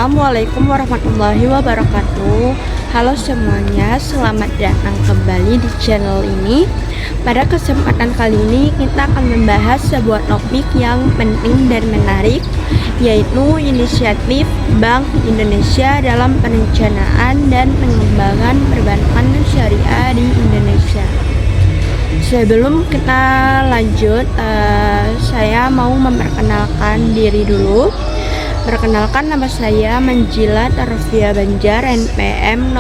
Assalamualaikum warahmatullahi wabarakatuh. Halo semuanya, selamat datang kembali di channel ini. Pada kesempatan kali ini kita akan membahas sebuah topik yang penting dan menarik, yaitu inisiatif Bank Indonesia dalam perencanaan dan pengembangan perbankan syariah di Indonesia. Sebelum kita lanjut, saya mau memperkenalkan diri dulu. Perkenalkan, nama saya Manjilat Arfia Banjar, NPM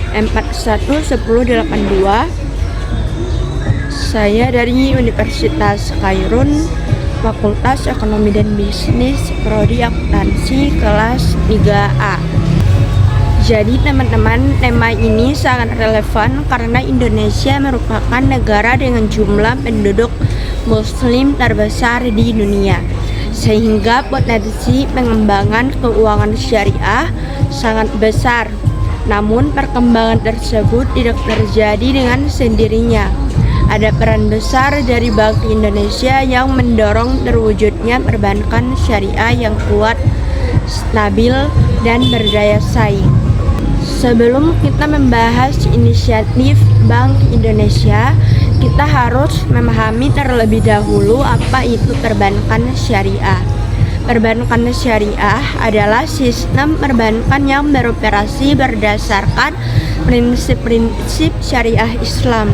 02272411082. Saya dari Universitas Khairun, Fakultas Ekonomi dan Bisnis, Prodi Akuntansi, kelas 3A. Jadi teman-teman, tema ini sangat relevan karena Indonesia merupakan negara dengan jumlah penduduk muslim terbesar di dunia, sehingga potensi pengembangan keuangan syariah sangat besar. Namun perkembangan tersebut tidak terjadi dengan sendirinya. Ada peran besar dari Bank Indonesia yang mendorong terwujudnya perbankan syariah yang kuat, stabil, dan berdaya saing. Sebelum kita membahas inisiatif Bank Indonesia, kita harus memahami terlebih dahulu apa itu perbankan syariah. Perbankan syariah adalah sistem perbankan yang beroperasi berdasarkan prinsip-prinsip syariah Islam,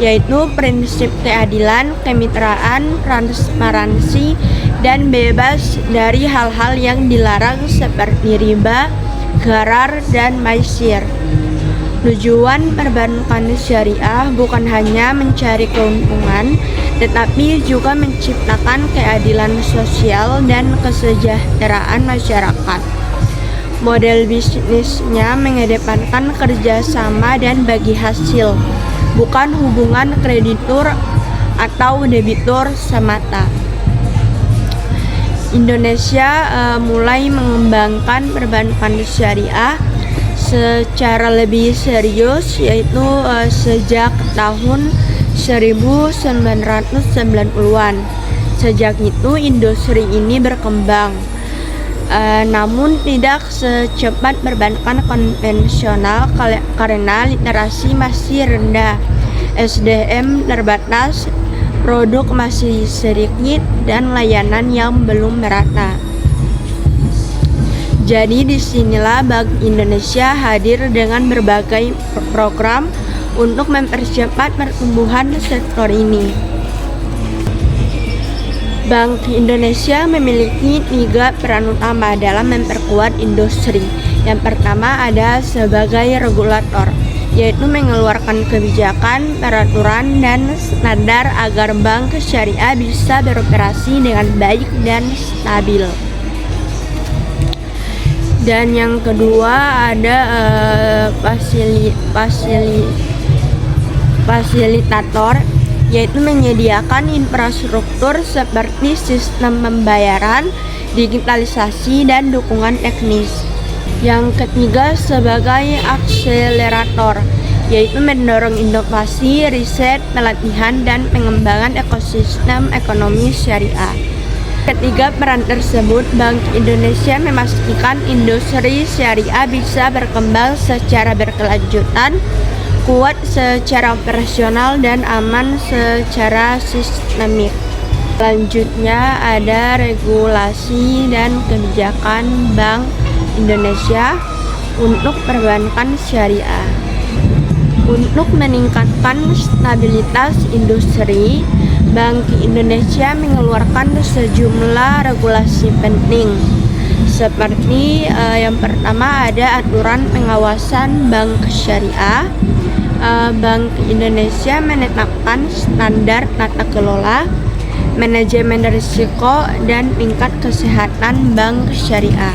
yaitu prinsip keadilan, kemitraan, transparansi, dan bebas dari hal-hal yang dilarang seperti riba, gharar, dan maisir. Tujuan perbankan syariah bukan hanya mencari keuntungan, tetapi juga menciptakan keadilan sosial dan kesejahteraan masyarakat. Model bisnisnya mengedepankan kerjasama dan bagi hasil, bukan hubungan kreditur atau debitur semata. Indonesia mulai mengembangkan perbankan syariah secara lebih serius, yaitu sejak tahun 1990-an. Sejak itu industri ini berkembang, namun tidak secepat perbankan konvensional karena literasi masih rendah, SDM terbatas, produk masih sedikit, dan layanan yang belum merata. Jadi disinilah Bank Indonesia hadir dengan berbagai program untuk mempercepat pertumbuhan sektor ini. Bank Indonesia memiliki 3 peran utama dalam memperkuat industri. Yang pertama ada sebagai regulator, yaitu mengeluarkan kebijakan, peraturan, dan standar agar bank syariah bisa beroperasi dengan baik dan stabil. Dan yang kedua ada fasilitator, yaitu menyediakan infrastruktur seperti sistem pembayaran, digitalisasi, dan dukungan teknis. Yang ketiga sebagai akselerator, yaitu mendorong inovasi, riset, pelatihan, dan pengembangan ekosistem ekonomi syariah. Ketiga peran tersebut, Bank Indonesia memastikan industri syariah bisa berkembang secara berkelanjutan, kuat secara operasional, dan aman secara sistemik. Selanjutnya ada regulasi dan kebijakan Bank Indonesia untuk perbankan syariah. Untuk meningkatkan stabilitas industri, Bank Indonesia mengeluarkan sejumlah regulasi penting, seperti yang pertama ada aturan pengawasan bank syariah. Bank Indonesia menetapkan standar tata kelola, manajemen risiko, dan tingkat kesehatan bank syariah.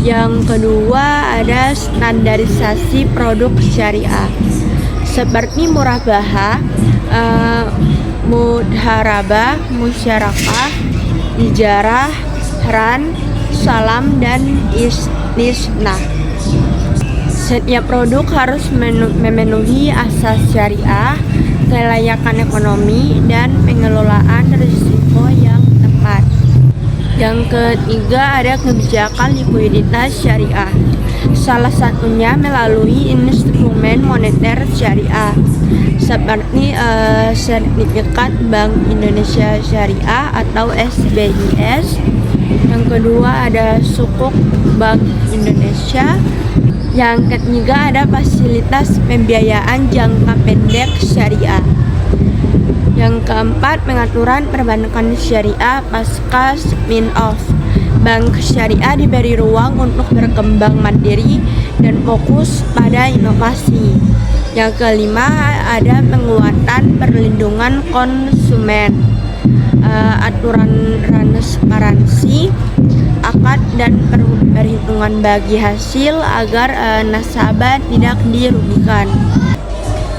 Yang kedua ada standarisasi produk syariah, seperti murabahah, mudharabah, musyarakah, ijarah, ran, salam, dan istisna. Setiap produk harus memenuhi asas syariah, kelayakan ekonomi, dan pengelolaan risiko yang tepat. Yang ketiga ada kebijakan likuiditas syariah. Salah satunya melalui instrumen moneter syariah seperti Sertifikat Bank Indonesia Syariah atau SBIS. Yang kedua ada Sukuk Bank Indonesia. Yang ketiga ada fasilitas pembiayaan jangka pendek syariah. Yang keempat, pengaturan perbankan syariah pasca spin-off. Bank syariah diberi ruang untuk berkembang mandiri dan fokus pada inovasi. Yang kelima, ada penguatan perlindungan konsumen, aturan transparansi, akad dan perhitungan bagi hasil agar nasabah tidak dirugikan.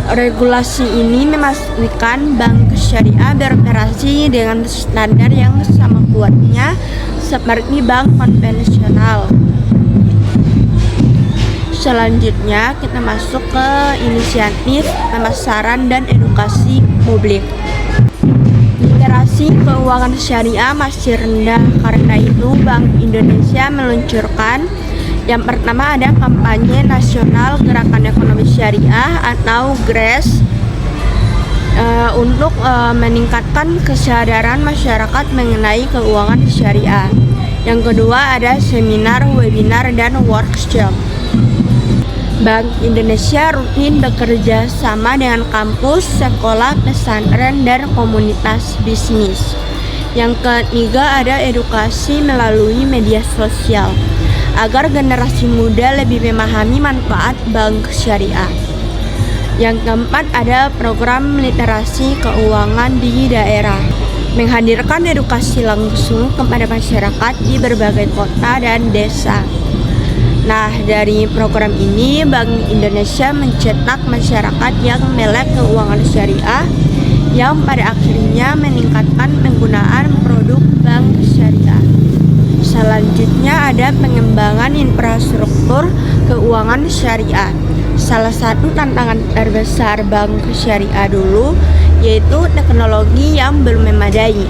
Regulasi ini memastikan bank syariah beroperasi dengan standar yang sama kuatnya seperti bank konvensional. Selanjutnya kita masuk ke inisiatif pemasaran dan edukasi publik. Literasi keuangan syariah masih rendah, karena itu Bank Indonesia meluncurkan yang pertama ada kampanye nasional Gerakan Ekonomi Syariah atau GRES untuk meningkatkan kesadaran masyarakat mengenai keuangan syariah. Yang kedua ada seminar, webinar, dan workshop. Bank Indonesia rutin bekerja sama dengan kampus, sekolah, pesantren, dan komunitas bisnis. Yang ketiga ada edukasi melalui media sosial agar generasi muda lebih memahami manfaat bank syariah. Yang keempat ada program literasi keuangan di daerah, menghadirkan edukasi langsung kepada masyarakat di berbagai kota dan desa. Nah, dari program ini Bank Indonesia mencetak masyarakat yang melek keuangan syariah, yang pada akhirnya meningkatkan penggunaan produk bank syariah. Selanjutnya ada pengembangan infrastruktur keuangan syariah. Salah satu tantangan terbesar bank syariah dulu yaitu teknologi yang belum memadai.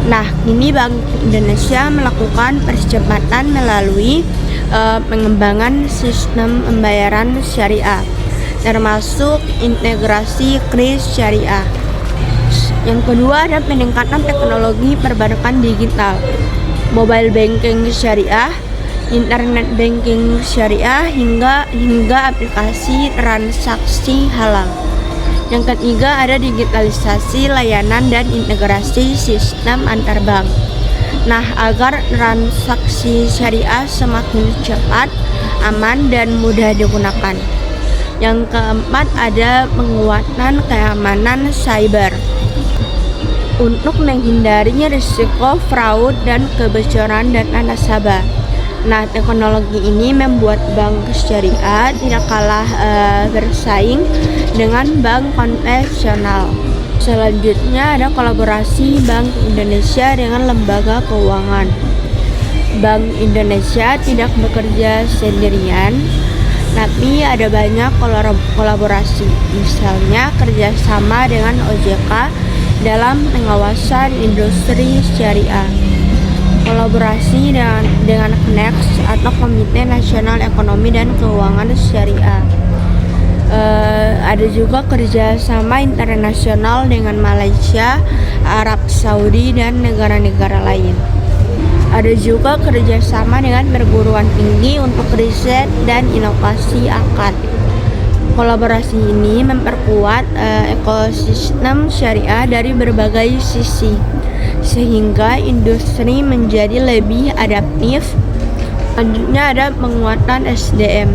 Nah, kini Bank Indonesia melakukan percepatan melalui pengembangan sistem pembayaran syariah, termasuk integrasi kris syariah. Yang kedua ada peningkatan teknologi perbankan digital, mobile banking syariah, internet banking syariah, hingga aplikasi transaksi halal. Yang ketiga ada digitalisasi layanan dan integrasi sistem antar bank. Nah, agar transaksi syariah semakin cepat, aman, dan mudah digunakan. Yang keempat ada penguatan keamanan cyber untuk menghindari risiko fraud dan kebocoran data nasabah. Nah, teknologi ini membuat bank syariah tidak kalah bersaing dengan bank konvensional. Selanjutnya ada kolaborasi Bank Indonesia dengan lembaga keuangan. Bank Indonesia tidak bekerja sendirian, tapi ada banyak kolaborasi, misalnya kerjasama dengan OJK dalam pengawasan industri syariah, kolaborasi dengan KNEX atau Komite Nasional Ekonomi dan Keuangan Syariah. Ada juga kerjasama internasional dengan Malaysia, Arab Saudi, dan negara-negara lain. Ada juga kerjasama dengan perguruan tinggi untuk riset dan inovasi akad. Kolaborasi ini memperkuat ekosistem syariah dari berbagai sisi, sehingga industri menjadi lebih adaptif. Selanjutnya ada penguatan SDM.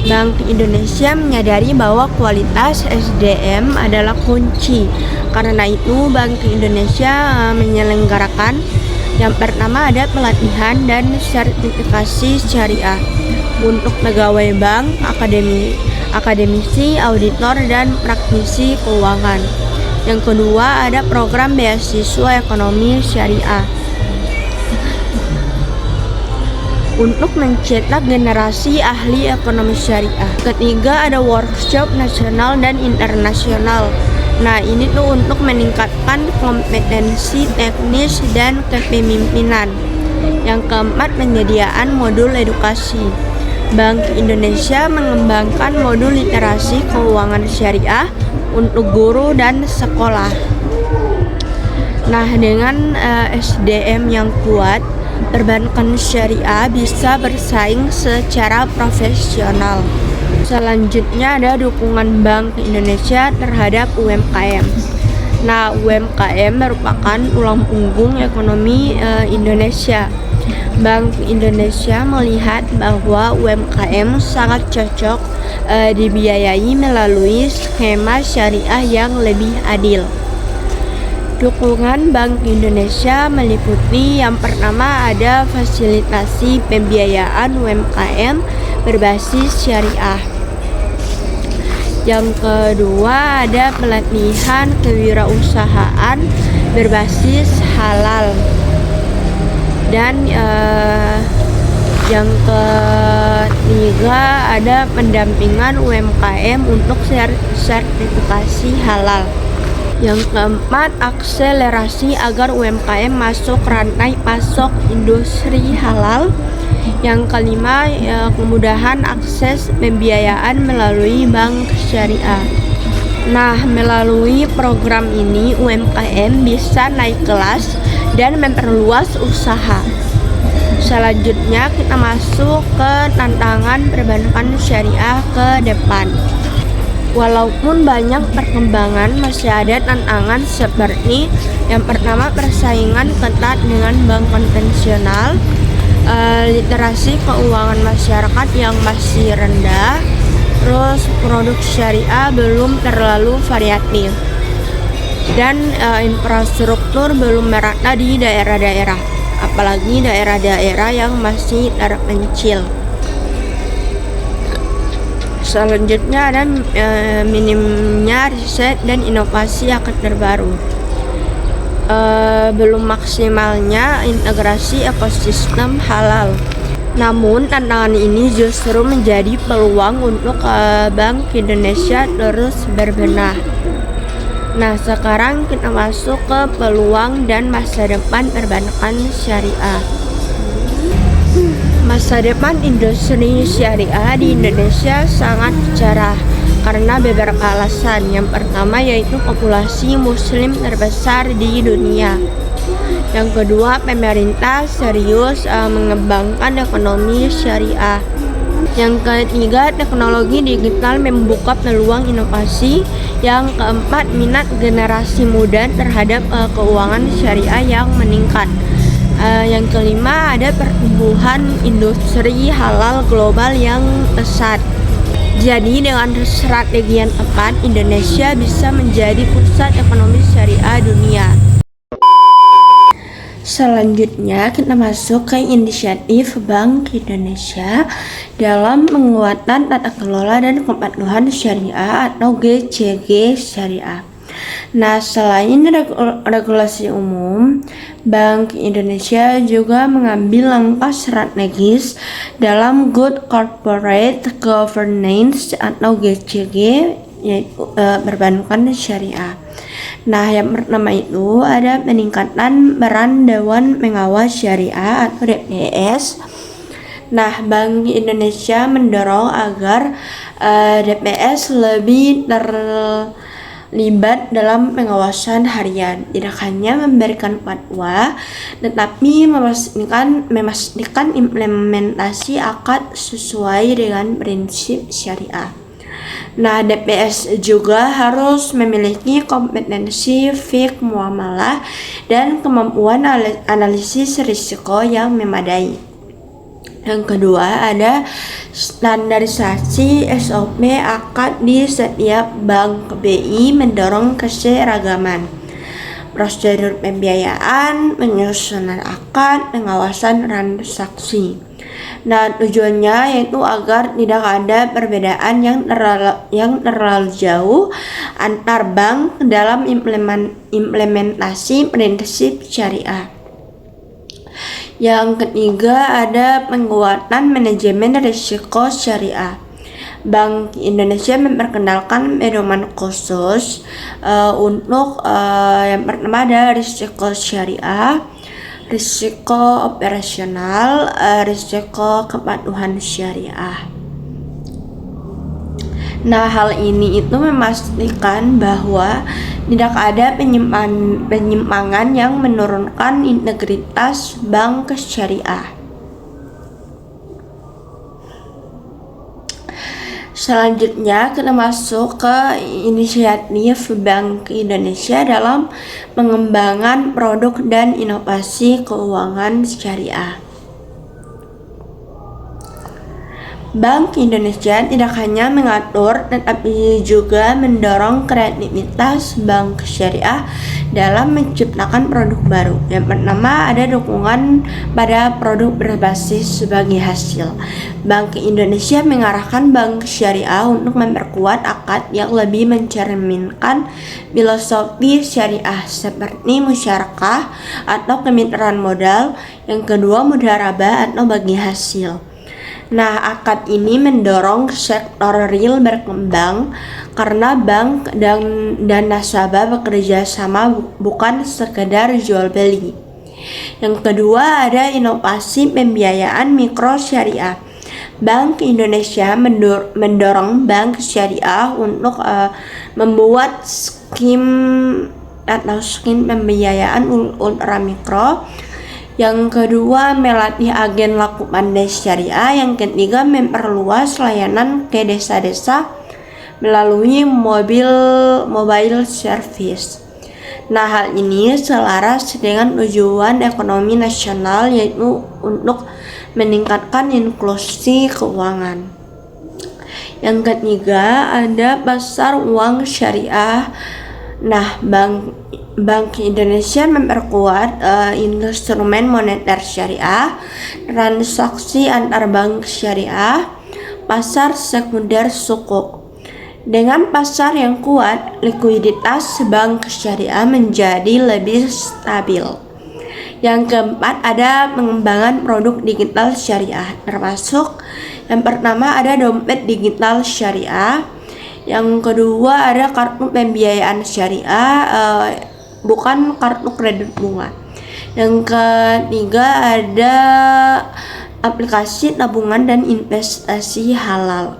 Bank Indonesia menyadari bahwa kualitas SDM adalah kunci. Karena itu Bank Indonesia menyelenggarakan yang pertama ada pelatihan dan sertifikasi syariah untuk pegawai bank, akademisi, auditor, dan praktisi keuangan. Yang kedua ada program beasiswa ekonomi syariah untuk mencetak generasi ahli ekonomi syariah. Ketiga ada workshop nasional dan internasional. Nah, ini tuh untuk meningkatkan kompetensi teknis dan kepemimpinan. Yang keempat, penyediaan modul edukasi. Bank Indonesia mengembangkan modul literasi keuangan syariah untuk guru dan sekolah. Nah, dengan SDM yang kuat, perbankan syariah bisa bersaing secara profesional. Selanjutnya ada dukungan Bank Indonesia terhadap UMKM. Nah, UMKM merupakan tulang punggung ekonomi Indonesia. Bank Indonesia melihat bahwa UMKM sangat cocok dibiayai melalui skema syariah yang lebih adil. Dukungan Bank Indonesia meliputi yang pertama ada fasilitasi pembiayaan UMKM berbasis syariah. Yang kedua ada pelatihan kewirausahaan berbasis halal. Dan yang ketiga ada pendampingan UMKM untuk sertifikasi halal. Yang keempat, akselerasi agar UMKM masuk rantai pasok industri halal. Yang kelima, kemudahan akses pembiayaan melalui bank syariah. Nah, melalui program ini UMKM bisa naik kelas dan memperluas usaha. Selanjutnya kita masuk ke tantangan perbankan syariah ke depan. Walaupun banyak perkembangan, masih ada tantangan seperti yang pertama, persaingan ketat dengan bank konvensional, literasi keuangan masyarakat yang masih rendah, terus produk syariah belum terlalu variatif, dan infrastruktur belum merata di daerah-daerah, apalagi daerah-daerah yang masih terpencil. Selanjutnya ada minimnya riset dan inovasi akan terbaru. Belum maksimalnya integrasi ekosistem halal. Namun tantangan ini justru menjadi peluang untuk Bank Indonesia terus berbenah. Nah, sekarang kita masuk ke peluang dan masa depan perbankan syariah. Masa depan industri syariah di Indonesia sangat cerah karena beberapa alasan. Yang pertama yaitu populasi muslim terbesar di dunia. Yang kedua, pemerintah serius mengembangkan ekonomi syariah. Yang ketiga, teknologi digital membuka peluang inovasi. Yang keempat, minat generasi muda terhadap keuangan syariah yang meningkat. Yang kelima, ada pertumbuhan industri halal global yang pesat. Jadi dengan strategi yang tepat, Indonesia bisa menjadi pusat ekonomi syariah dunia. Selanjutnya kita masuk ke inisiatif Bank Indonesia dalam penguatan tata kelola dan kepatuhan syariah atau GCG syariah. Nah, selain regulasi umum, Bank Indonesia juga mengambil langkah strategis dalam Good Corporate Governance atau GCG, yaitu perbankan syariah. Nah, yang pertama itu ada peningkatan peran Dewan Pengawas Syariah atau DPS. Nah, Bank Indonesia mendorong agar DPS lebih terlibat dalam pengawasan harian, tidak hanya memberikan fatwa, tetapi memastikan implementasi akad sesuai dengan prinsip syariah. Nah, DPS juga harus memiliki kompetensi fiqh muamalah dan kemampuan analisis risiko yang memadai. Yang kedua ada standarisasi SOP akad di setiap bank. BI mendorong keseragaman prosedur pembiayaan, penyusunan akad, pengawasan transaksi. Nah, tujuannya yaitu agar tidak ada perbedaan yang terlalu jauh antar bank dalam implementasi prinsip syariah. Yang ketiga ada penguatan manajemen risiko syariah. Bank Indonesia memperkenalkan pedoman khusus untuk yang pertama ada risiko syariah, risiko operasional, risiko kepatuhan syariah. Nah, hal ini itu memastikan bahwa tidak ada penyimpangan yang menurunkan integritas bank syariah. Selanjutnya kita masuk ke inisiatif Bank Indonesia dalam pengembangan produk dan inovasi keuangan syariah. Bank Indonesia tidak hanya mengatur tetapi juga mendorong kreativitas bank syariah dalam menciptakan produk baru. Yang pertama ada dukungan pada produk berbasis sebagai hasil. Bank Indonesia mengarahkan bank syariah untuk memperkuat akad yang lebih mencerminkan filosofi syariah seperti musyarakah atau kemitraan modal. Yang kedua mudharabah atau bagi hasil. Nah, akad ini mendorong sektor real berkembang karena bank dan nasabah bekerja sama bukan sekedar jual beli. Yang kedua ada inovasi pembiayaan mikro syariah. Bank Indonesia mendorong bank syariah untuk membuat skim pembiayaan ultra mikro. Yang kedua melatih agen laku pandai syariah. Yang ketiga memperluas layanan ke desa-desa melalui mobile service. Nah, hal ini selaras dengan tujuan ekonomi nasional yaitu untuk meningkatkan inklusi keuangan. Yang ketiga ada pasar uang syariah. Nah, Bank Indonesia memperkuat instrumen moneter syariah, transaksi antar bank syariah, pasar sekunder sukuk. Dengan pasar yang kuat, likuiditas bank syariah menjadi lebih stabil. Yang keempat ada pengembangan produk digital syariah, termasuk yang pertama ada dompet digital syariah, yang kedua ada kartu pembiayaan syariah, bukan kartu kredit bunga. Yang ketiga ada aplikasi tabungan dan investasi halal.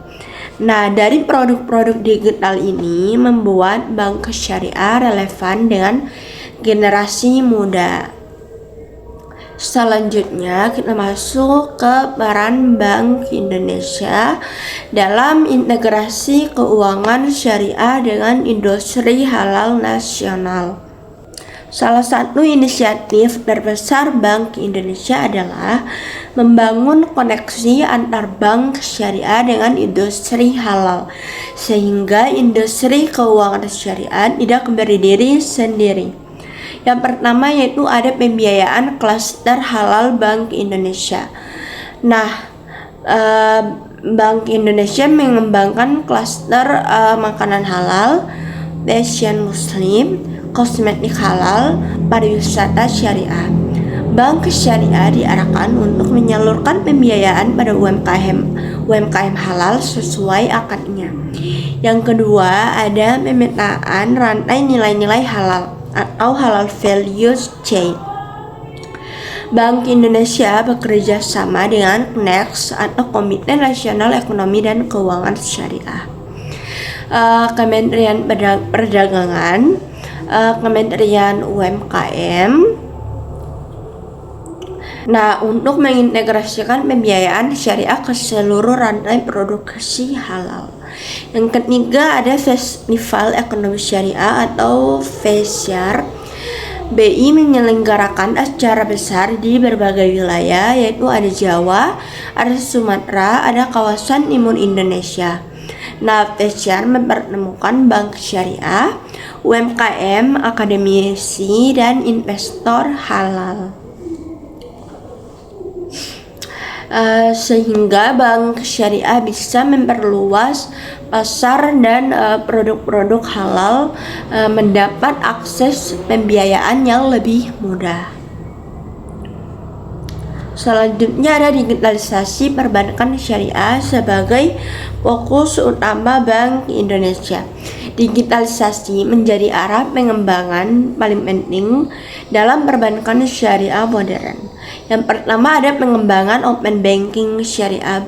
Nah, dari produk-produk digital ini membuat bank syariah relevan dengan generasi muda. Selanjutnya kita masuk ke peran Bank Indonesia dalam integrasi keuangan syariah dengan industri halal nasional. Salah satu inisiatif terbesar Bank Indonesia adalah membangun koneksi antar bank syariah dengan industri halal, sehingga industri keuangan syariah tidak berdiri sendiri. Yang pertama yaitu ada pembiayaan klaster halal Bank Indonesia. Nah, Bank Indonesia mengembangkan klaster makanan halal, fashion muslim, kosmetik halal, pariwisata syariah. Bank syariah diarahkan untuk menyalurkan pembiayaan pada UMKM halal sesuai akadnya. Yang kedua ada pemetaan rantai nilai-nilai halal atau halal value chain. Bank Indonesia bekerja sama dengan KNEX atau Komite Nasional Ekonomi dan Keuangan Syariah, Kementerian Perdagangan, Kementerian UMKM. Nah, untuk mengintegrasikan pembiayaan syariah ke seluruh rantai produksi halal. Yang ketiga ada Festival Ekonomi Syariah atau FESYAR. BI menyelenggarakan acara besar di berbagai wilayah, yaitu ada Jawa, ada Sumatera, ada kawasan timur Indonesia. Nah, FESYAR mempertemukan bank syariah, UMKM, akademisi, dan investor halal. Sehingga bank syariah bisa memperluas pasar dan produk-produk halal mendapat akses pembiayaan yang lebih mudah. Selanjutnya ada digitalisasi perbankan syariah sebagai fokus utama Bank Indonesia. Digitalisasi menjadi arah pengembangan paling penting dalam perbankan syariah modern. Yang pertama ada pengembangan open banking syariah.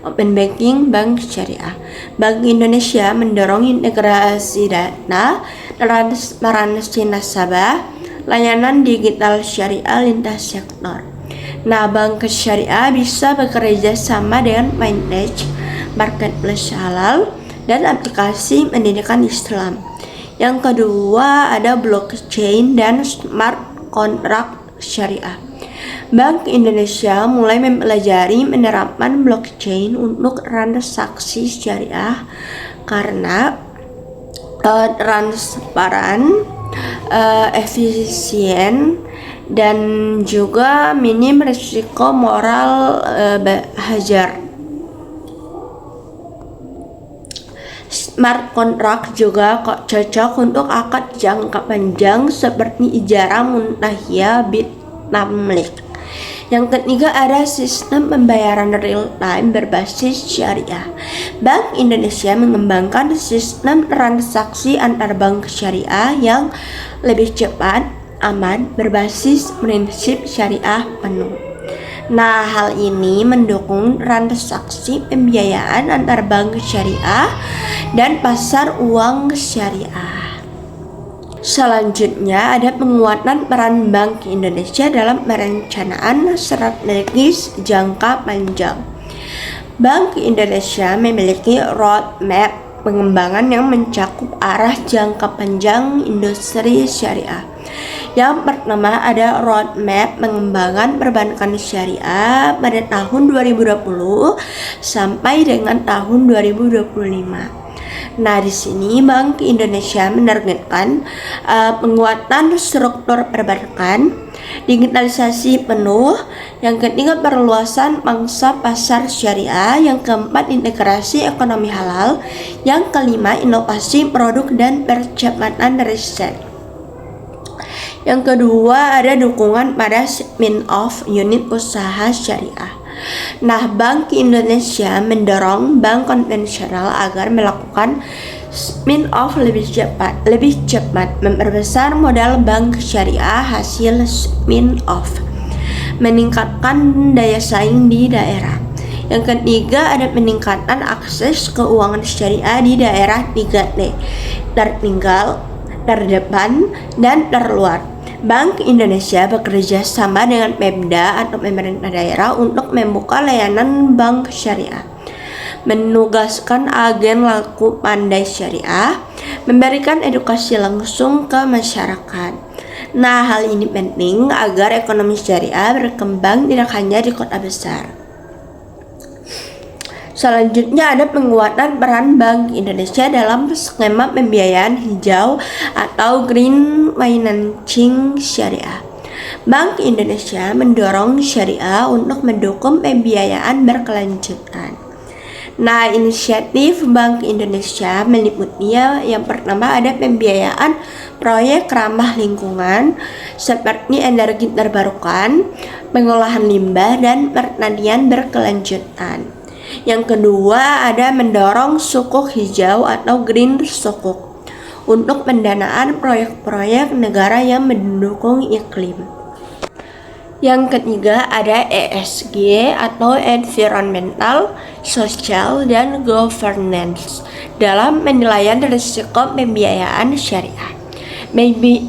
Open banking bank syariah. Bank Indonesia mendorong integrasi data, transparansi nasabah, layanan digital syariah lintas sektor. Nah, bank syariah bisa bekerja sama dengan fintech, marketplace halal, dan aplikasi pendidikan Islam. Yang kedua ada blockchain dan smart contract syariah. Bank Indonesia mulai mempelajari menerapkan blockchain untuk transaksi syariah karena transparan, efisien, dan juga minim risiko moral hajar. Smart contract juga cocok untuk akad jangka panjang seperti ijarah muntahiyah bid tamlik. Yang ketiga ada sistem pembayaran real time berbasis syariah. Bank Indonesia mengembangkan sistem transaksi antar bank syariah yang lebih cepat, aman, berbasis prinsip syariah penuh. Nah, hal ini mendukung transaksi pembiayaan antar bank syariah dan pasar uang syariah. Selanjutnya ada penguatan peran Bank Indonesia dalam perencanaan strategis jangka panjang. Bank Indonesia memiliki roadmap pengembangan yang mencakup arah jangka panjang industri syariah. Yang pertama ada roadmap pengembangan perbankan syariah pada tahun 2020 sampai dengan tahun 2025. Nah, di sini Bank Indonesia menargetkan penguatan struktur perbankan, digitalisasi penuh, yang ketiga perluasan pangsa pasar syariah, yang keempat integrasi ekonomi halal, yang kelima inovasi produk dan percepatan riset. Yang kedua ada dukungan pada spin-off unit usaha syariah. Nah, Bank Indonesia mendorong bank konvensional agar melakukan spin-off lebih cepat, memperbesar modal bank syariah hasil spin-off, meningkatkan daya saing di daerah. Yang ketiga ada peningkatan akses keuangan syariah di daerah 3T, tertinggal, terdepan, dan terluar. Bank Indonesia bekerja sama dengan Pemda atau pemerintah daerah untuk membuka layanan bank syariah, menugaskan agen laku pandai syariah, memberikan edukasi langsung ke masyarakat. Nah, hal ini penting agar ekonomi syariah berkembang tidak hanya di kota besar. Selanjutnya ada penguatan peran Bank Indonesia dalam skema pembiayaan hijau atau green financing syariah. Bank Indonesia mendorong syariah untuk mendukung pembiayaan berkelanjutan. Nah, inisiatif Bank Indonesia meliputi yang pertama ada pembiayaan proyek ramah lingkungan seperti energi terbarukan, pengolahan limbah, dan pertanian berkelanjutan. Yang kedua ada mendorong sukuk hijau atau green sukuk untuk pendanaan proyek-proyek negara yang mendukung iklim. Yang ketiga ada ESG atau environmental, social, dan governance dalam penilaian risiko pembiayaan syariah.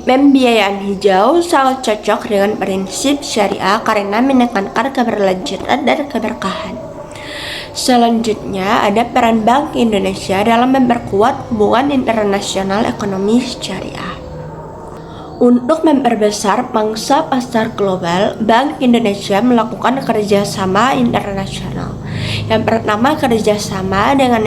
Pembiayaan hijau sangat cocok dengan prinsip syariah karena menekankan keberlanjutan dan keberkahan. Selanjutnya ada peran Bank Indonesia dalam memperkuat hubungan internasional ekonomi syariah. Untuk memperbesar pangsa pasar global, Bank Indonesia melakukan kerjasama internasional. Yang pertama kerjasama dengan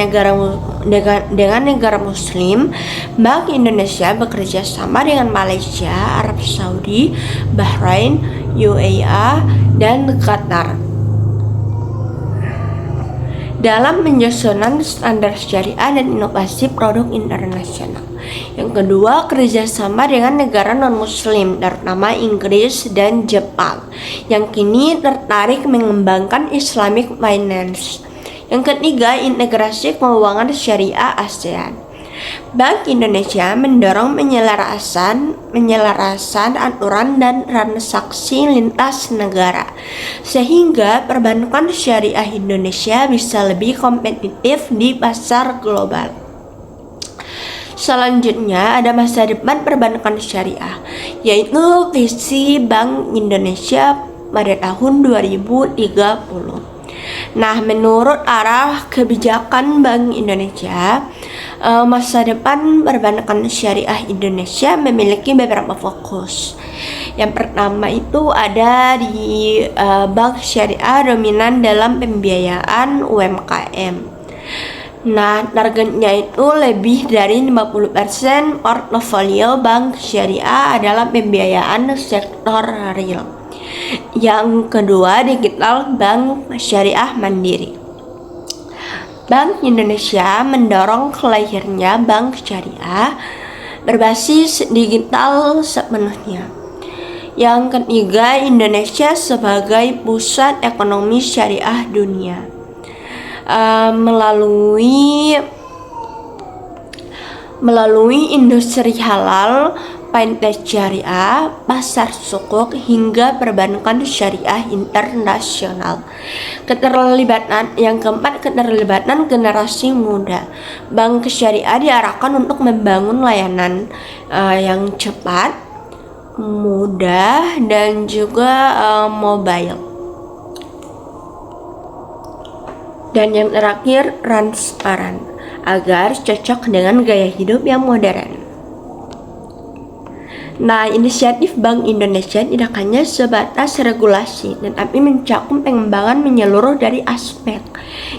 negara Muslim. Bank Indonesia bekerja sama dengan Malaysia, Arab Saudi, Bahrain, UAE, dan Qatar. dalam penyusunan standar syariah dan inovasi produk internasional. Yang kedua, kerjasama dengan negara non-muslim, terutama Inggris dan Jepang, yang kini tertarik mengembangkan Islamic Finance. Yang ketiga, integrasi keuangan syariah ASEAN. Bank Indonesia mendorong penyelarasan aturan dan transaksi lintas negara, sehingga perbankan syariah Indonesia bisa lebih kompetitif di pasar global. Selanjutnya ada masa depan perbankan syariah, yaitu visi Bank Indonesia pada tahun 2030. Nah, menurut arah kebijakan Bank Indonesia, masa depan perbankan syariah Indonesia memiliki beberapa fokus. Yang pertama itu ada di bank syariah dominan dalam pembiayaan UMKM. Nah, targetnya itu lebih dari 50% portofolio bank syariah adalah pembiayaan sektor real. Yang kedua, digital bank syariah mandiri. Bank Indonesia mendorong kelahirnya bank syariah berbasis digital sepenuhnya. Yang ketiga, Indonesia sebagai pusat ekonomi syariah dunia. Melalui industri halal, fintech syariah, pasar sukuk, hingga perbankan syariah internasional. Yang keempat, keterlibatan generasi muda. Bank syariah diarahkan untuk membangun layanan yang cepat, mudah, dan juga mobile. Dan yang terakhir, transparan, agar cocok dengan gaya hidup yang modern. Nah, inisiatif Bank Indonesia tidak hanya sebatas regulasi, tetapi mencakup pengembangan menyeluruh dari aspek.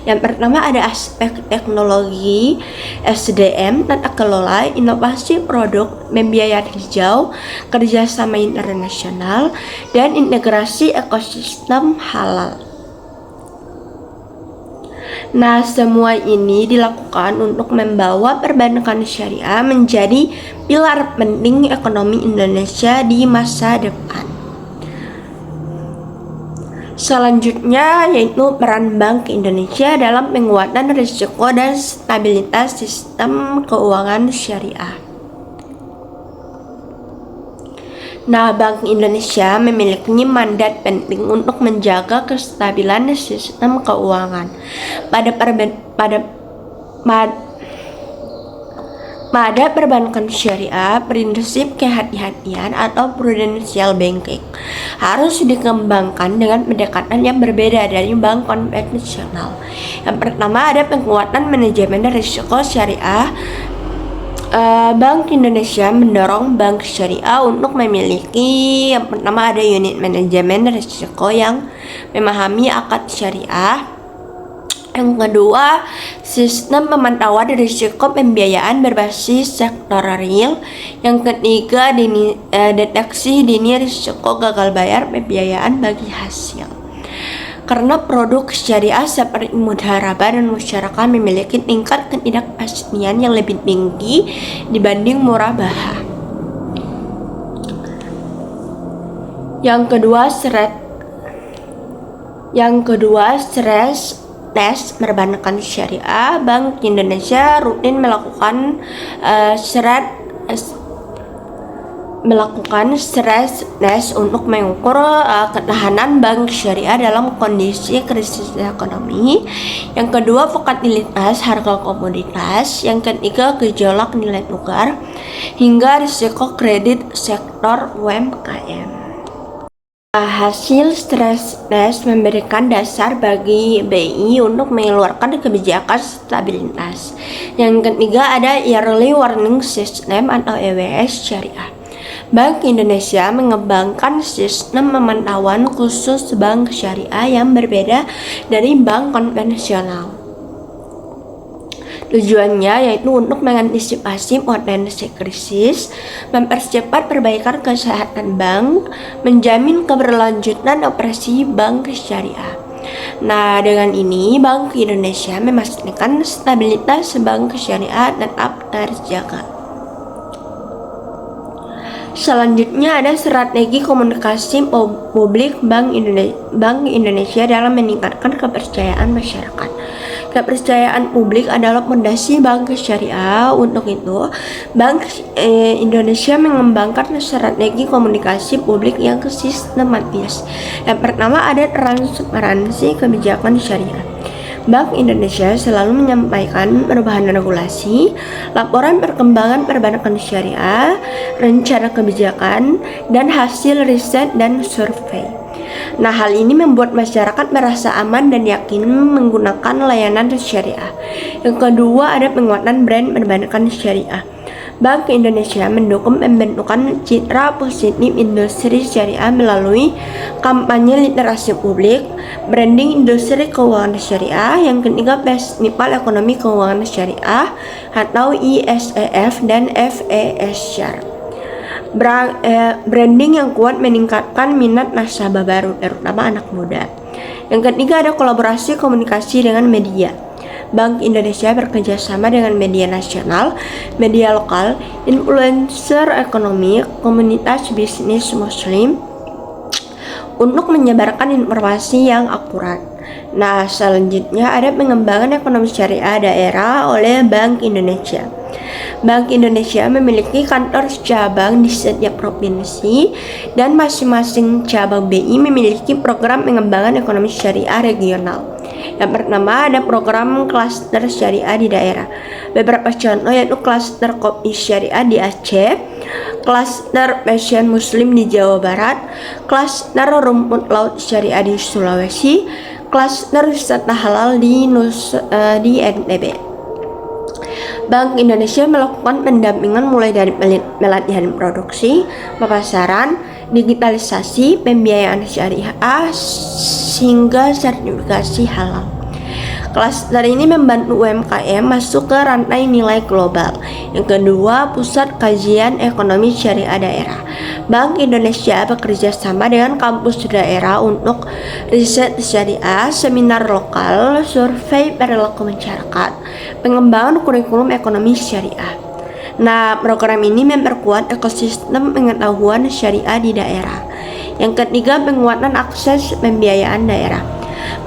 Yang pertama ada aspek teknologi, SDM, tata kelola, inovasi produk, pembiayaan hijau, kerjasama internasional, dan integrasi ekosistem halal. Nah, semua ini dilakukan untuk membawa perbankan syariah menjadi pilar penting ekonomi Indonesia di masa depan. Selanjutnya yaitu peran Bank Indonesia dalam penguatan risiko dan stabilitas sistem keuangan syariah. Nah, Bank Indonesia memiliki mandat penting untuk menjaga kestabilan sistem keuangan. Pada perbankan syariah, prinsip kehati-hatian atau prudential banking harus dikembangkan dengan pendekatan yang berbeda dari bank konvensional. Yang pertama ada penguatan manajemen risiko syariah. Bank Indonesia mendorong bank syariah untuk memiliki yang pertama ada unit manajemen risiko yang memahami akad syariah. Yang kedua, sistem pemantauan risiko pembiayaan berbasis sektor real. Yang ketiga, deteksi dini risiko gagal bayar pembiayaan bagi hasil. Karena produk syariah seperti mudharabah dan musyarakah memiliki tingkat ketidakpastian yang lebih tinggi dibanding murabahah. Yang kedua, stress test perbankan syariah. Bank Indonesia rutin melakukan stress test untuk mengukur ketahanan bank syariah dalam kondisi krisis ekonomi. Yang kedua, volatilitas harga komoditas. Yang ketiga, gejolak nilai tukar hingga risiko kredit sektor UMKM. Hasil stress test memberikan dasar bagi BI untuk mengeluarkan kebijakan stabilitas. Yang ketiga ada Early Warning System atau EWS syariah. Bank Indonesia mengembangkan sistem pemantauan khusus bank syariah yang berbeda dari bank konvensional. Tujuannya yaitu untuk mengantisipasi potensi krisis, mempercepat perbaikan kesehatan bank, menjamin keberlanjutan operasi bank syariah. Nah, dengan ini Bank Indonesia memastikan stabilitas bank syariah tetap terjaga. Selanjutnya ada strategi komunikasi publik Bank Indonesia dalam meningkatkan kepercayaan masyarakat. Kepercayaan publik adalah fondasi bank syariah. Untuk itu, Bank Indonesia mengembangkan strategi komunikasi publik yang sistematis. Yang pertama ada transparansi kebijakan syariah. Bank Indonesia selalu menyampaikan perubahan regulasi, laporan perkembangan perbankan syariah, rencana kebijakan, dan hasil riset dan survei. Nah, hal ini membuat masyarakat merasa aman dan yakin menggunakan layanan syariah. Yang kedua, ada penguatan brand perbankan syariah. Bank Indonesia mendukung pembentukan citra positif industri syariah melalui kampanye literasi publik, branding industri keuangan syariah. Yang ketiga, Festival Ekonomi Keuangan Syariah atau ISEF dan FES Syariah. Branding yang kuat meningkatkan minat nasabah baru, terutama anak muda. Yang ketiga ada kolaborasi komunikasi dengan media. Bank Indonesia bekerja sama dengan media nasional, media lokal, influencer ekonomi, komunitas bisnis muslim untuk menyebarkan informasi yang akurat. Nah, selanjutnya ada pengembangan ekonomi syariah daerah oleh Bank Indonesia. Bank Indonesia memiliki kantor cabang di setiap provinsi dan masing-masing cabang BI memiliki program pengembangan ekonomi syariah regional. Yang pertama ada program klaster syariah di daerah. Beberapa contoh yaitu klaster kopi syariah di Aceh, klaster fashion muslim di Jawa Barat, klaster rumput laut syariah di Sulawesi, klaster wisata halal di NTB. Bank Indonesia melakukan pendampingan mulai dari pelatihan produksi, pemasaran, digitalisasi, pembiayaan syariah, hingga sertifikasi halal. Klaster ini membantu UMKM masuk ke rantai nilai global. Yang kedua, Pusat Kajian Ekonomi Syariah Daerah. Bank Indonesia bekerja sama dengan kampus daerah untuk riset syariah, seminar lokal, survei perilaku masyarakat, pengembangan kurikulum ekonomi syariah. Nah, program ini memperkuat ekosistem pengetahuan syariah di daerah. Yang ketiga, penguatan akses pembiayaan daerah.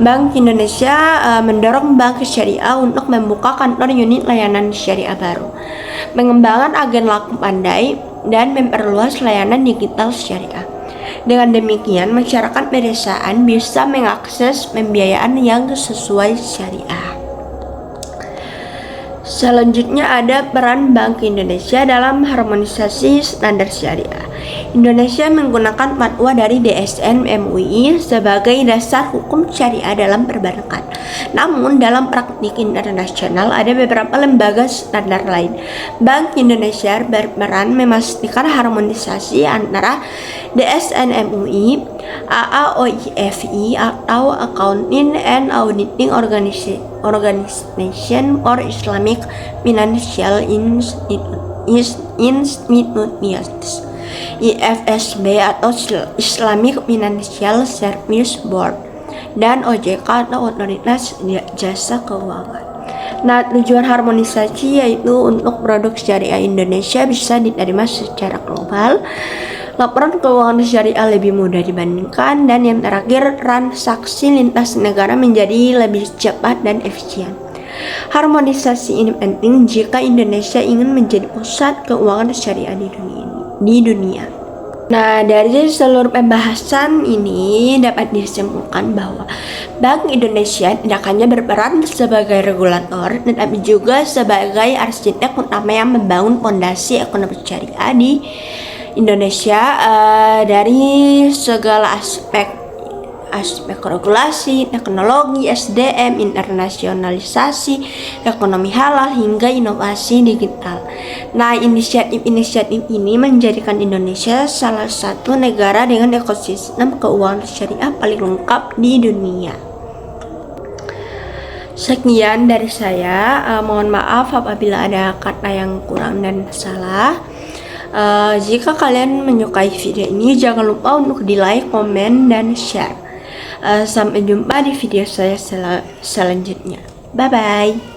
Bank Indonesia mendorong bank syariah untuk membuka kantor unit layanan syariah baru, pengembangan agen laku pandai, dan memperluas layanan digital syariah. Dengan demikian, masyarakat pedesaan bisa mengakses pembiayaan yang sesuai syariah. Selanjutnya ada peran Bank Indonesia dalam harmonisasi standar syariah. Indonesia menggunakan fatwa dari DSN MUI sebagai dasar hukum syariah dalam perbankan. Namun dalam praktik internasional ada beberapa lembaga standar lain. Bank Indonesia berperan memastikan harmonisasi antara DSN MUI, AAOIFI atau Accounting and Auditing Organization for Islamic Financial Institutions, IFSB atau Islamic Financial Service Board, dan OJK atau Otoritas Jasa Keuangan. Nah, tujuan harmonisasi yaitu untuk produk syariah Indonesia bisa diterima secara global, laporan keuangan syariah lebih mudah dibandingkan, dan yang terakhir transaksi lintas negara menjadi lebih cepat dan efisien. Harmonisasi ini penting jika Indonesia ingin menjadi pusat keuangan syariah di dunia. Nah, dari seluruh pembahasan ini dapat disimpulkan bahwa Bank Indonesia tidak hanya berperan sebagai regulator, tetapi juga sebagai arsitek utama yang membangun fondasi ekonomi syariah di Indonesia dari segala aspek regulasi, teknologi, SDM, internasionalisasi, ekonomi halal, hingga inovasi digital. Nah, inisiatif ini menjadikan Indonesia salah satu negara dengan ekosistem keuangan syariah paling lengkap di dunia. Sekian dari saya, mohon maaf apabila ada kata yang kurang dan salah. Jika kalian menyukai video ini, jangan lupa untuk di like, komen, dan share. Sampai jumpa di video saya selanjutnya. Bye bye.